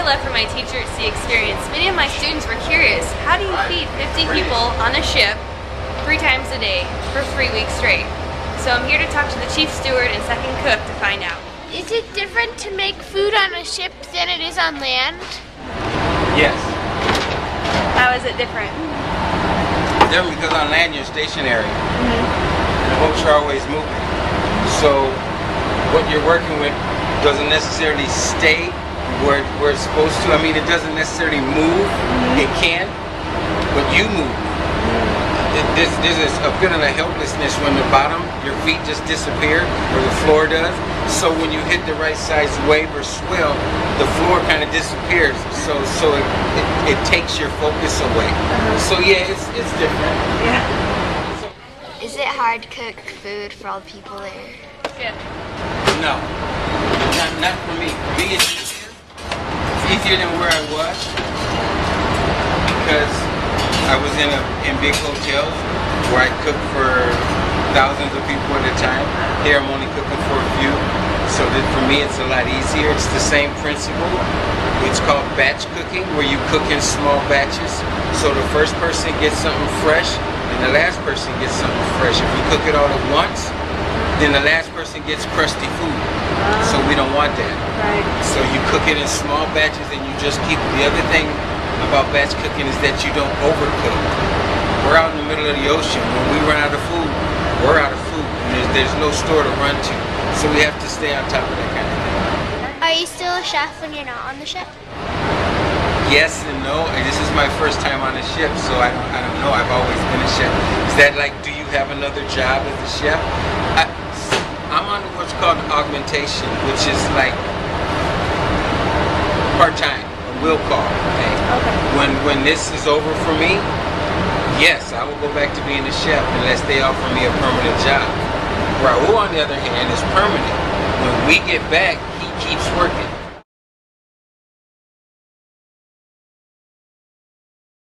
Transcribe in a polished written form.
love for my teacher to see experience. Many of my students were curious, how do you feed 50 people on a ship 3 times a day for 3 weeks straight? So I'm here to talk to the chief steward and second cook to find out. Is it different to make food on a ship than it is on land? Yes. How is it different? Different because on land you're stationary. The boats are always moving. So what you're working with doesn't necessarily stay where it's supposed to. I mean, it doesn't necessarily move. It can, but you move. There's a feeling of helplessness when the bottom, your feet just disappear, or the floor does. So when you hit the right size wave or swell, the floor kind of disappears. So it takes your focus away. So yeah, it's different. Yeah. Is it hard to cook food for all the people there? Yeah. No, not for me. For me, it's easier than where I was because I was in big hotels where I cooked for thousands of people at a time. Here I'm only cooking for a few. So that for me it's a lot easier. It's the same principle. It's called batch cooking, where you cook in small batches. So the first person gets something fresh and the last person gets something fresh. If you cook it all at once, then the last person gets crusty food. So we don't want that. Right. So you cook it in small batches and you just keep. The other thing about batch cooking is that you don't overcook. We're out in the middle of the ocean. When we run out of food, we're out of food. And there's no store to run to. So we have to stay on top of that kind of thing. Are you still a chef when you're not on the ship? Yes and no. And this is my first time on a ship, so I don't know. I've always been a chef. Is that like, do you have another job as a chef? I'm on what's called augmentation, which is like part-time, a will call thing. Okay. When this is over for me, yes, I will go back to being a chef unless they offer me a permanent job. Raul, on the other hand, is permanent. When we get back, he keeps working